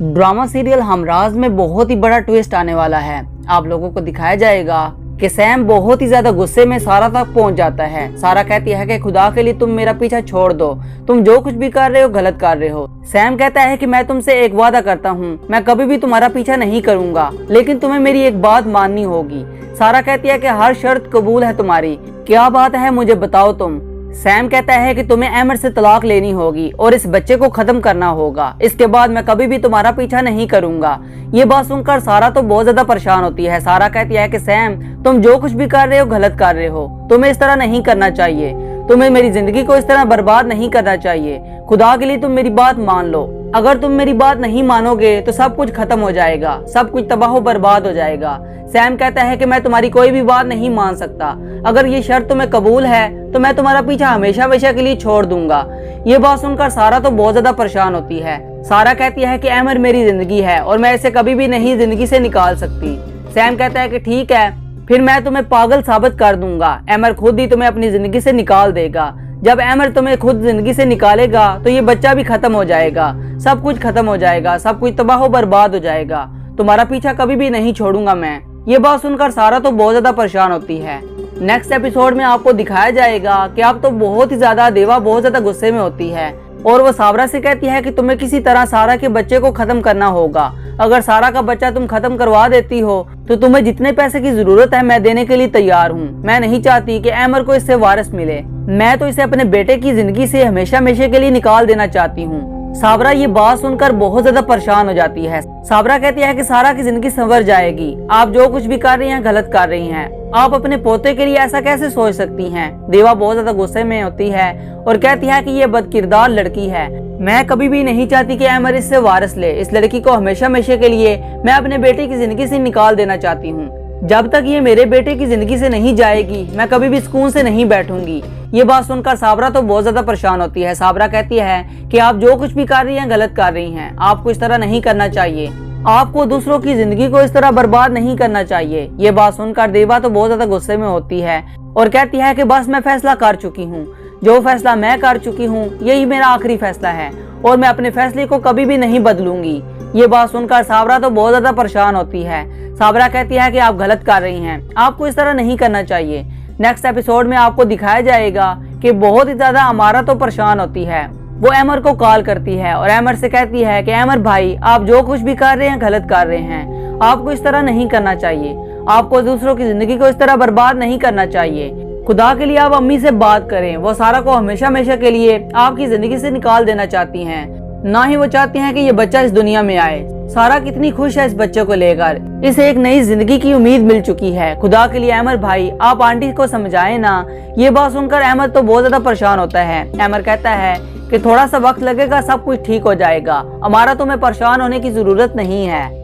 Drama serial Humraaz में बहुत ही बड़ा ट्विस्ट आने वाला है। आप लोगों को दिखाया जाएगा कि सैम बहुत ही ज्यादा गुस्से में सारा तक पहुंच जाता है। सारा कहती है कि खुदा के लिए तुम मेरा पीछा छोड़ दो, तुम जो कुछ भी कर रहे हो गलत कर रहे हो। सैम कहता है कि मैं तुमसे एक वादा करता हूँ, मैं कभी भी तुम्हारा पीछा नहीं करूंगा, लेकिन तुम्हें मेरी एक बात माननी होगी। सारा कहती है कि हर शर्त कबूल है तुम्हारी, क्या बात है मुझे बताओ तुम। सैम कहता है कि तुम्हें अहमद से तलाक लेनी होगी और इस बच्चे को खत्म करना होगा, इसके बाद मैं कभी भी तुम्हारा पीछा नहीं करूंगा। ये बात सुनकर सारा तो बहुत ज्यादा परेशान होती है। सारा कहती है कि सैम तुम जो कुछ भी कर रहे हो गलत कर रहे हो, तुम्हें इस तरह नहीं करना चाहिए, तुम्हें मेरी जिंदगी को इस तरह बर्बाद नहीं करना चाहिए। खुदा के लिए तुम मेरी बात मान लो, अगर तुम मेरी बात नहीं मानोगे तो सब कुछ खत्म हो जाएगा, सब कुछ तबाह बर्बाद हो जाएगा। सैम कहता है कि मैं तुम्हारी कोई भी बात नहीं मान सकता, अगर ये शर्त तुम्हें कबूल है तो मैं तुम्हारा पीछा हमेशा हमेशा के लिए छोड़ दूंगा। ये बात सुनकर सारा तो बहुत ज्यादा परेशान होती है। सारा कहती है कि अमर मेरी जिंदगी है और मैं इसे कभी भी नहीं जिंदगी से निकाल सकती। सैम कहता है कि ठीक है, फिर मैं तुम्हें पागल साबित कर दूंगा, अमर खुद ही तुम्हें अपनी जिंदगी से निकाल देगा। जब अमर तुम्हें खुद जिंदगी से निकालेगा तो ये बच्चा भी खत्म हो जाएगा, सब कुछ खत्म हो जाएगा, सब कुछ तबाह बर्बाद हो जाएगा, तुम्हारा पीछा कभी भी नहीं छोड़ूंगा मैं। ये बात सुनकर सारा तो बहुत ज्यादा परेशान होती है। नेक्स्ट एपिसोड में आपको दिखाया जाएगा कि आप तो बहुत ही ज्यादा देवा बहुत ज्यादा गुस्से में होती है और वो साबरा से कहती है कि तुम्हें किसी तरह सारा के बच्चे को खत्म करना होगा। अगर सारा का बच्चा तुम खत्म करवा देती हो तो तुम्हें जितने पैसे की जरूरत है मैं देने के लिए तैयार हूँ। मैं नहीं चाहती कि अमर को इससे वारिस मिले, मैं तो इसे अपने बेटे की जिंदगी से हमेशा हमेशा के लिए निकाल देना चाहती हूँ। साबरा ये बात सुनकर बहुत ज्यादा परेशान हो जाती है। साबरा कहती है कि सारा की जिंदगी संवर जाएगी, आप जो कुछ भी कर रही हैं गलत कर रही हैं, आप अपने पोते के लिए ऐसा कैसे सोच सकती हैं। देवा बहुत ज्यादा गुस्से में होती है और कहती है कि ये बदकिरदार लड़की है, मैं कभी भी नहीं चाहती कि अमर इससे वारिस ले, इस लड़की को हमेशा हमेशा के लिए मैं अपने बेटे की जिंदगी से निकाल देना चाहती हूँ। जब तक ये मेरे बेटे की जिंदगी से नहीं जाएगी मैं कभी भी सुकून से नहीं बैठूंगी। ये बात सुनकर साबरा तो बहुत ज्यादा परेशान होती है। साबरा कहती है कि आप जो कुछ भी कर रही हैं गलत कर रही हैं, आपको इस तरह नहीं करना चाहिए, आपको दूसरों की जिंदगी को इस तरह बर्बाद नहीं करना चाहिए। ये बात सुनकर देवा तो बहुत ज्यादा गुस्से में होती है और कहती है कि बस मैं फैसला कर चुकी हूँ, जो फैसला मैं कर चुकी हूँ यही मेरा आखिरी फैसला है और मैं अपने फैसले को कभी भी नहीं बदलूंगी। ये बात सुनकर साबरा तो बहुत ज्यादा परेशान होती है। साबरा कहती है कि आप गलत कर रही हैं, आपको इस तरह नहीं करना चाहिए। नेक्स्ट एपिसोड में आपको दिखाया जाएगा कि बहुत ही ज्यादा अमारा तो परेशान होती है। वो अमर को कॉल करती है और अमर से कहती है कि अमर भाई आप जो कुछ भी कर रहे हैं गलत कर रहे हैं, आपको इस तरह नहीं करना चाहिए, आपको दूसरों की जिंदगी को इस तरह बर्बाद नहीं करना चाहिए। खुदा के लिए आप अम्मी से बात करें, वो सारा को हमेशा हमेशा के लिए आपकी जिंदगी से निकाल देना चाहती हैं, ना ही वो चाहती हैं कि ये बच्चा इस दुनिया में आए। सारा कितनी खुश है इस बच्चे को लेकर, इसे एक नई जिंदगी की उम्मीद मिल चुकी है। खुदा के लिए अमर भाई आप आंटी को समझाएं ना। ये बात सुनकर अहमद तो बहुत ज्यादा परेशान होता है। अमर कहता है कि थोड़ा सा वक्त लगेगा, सब कुछ ठीक हो जाएगा, हमारा तुम्हें परेशान होने की जरूरत नहीं है।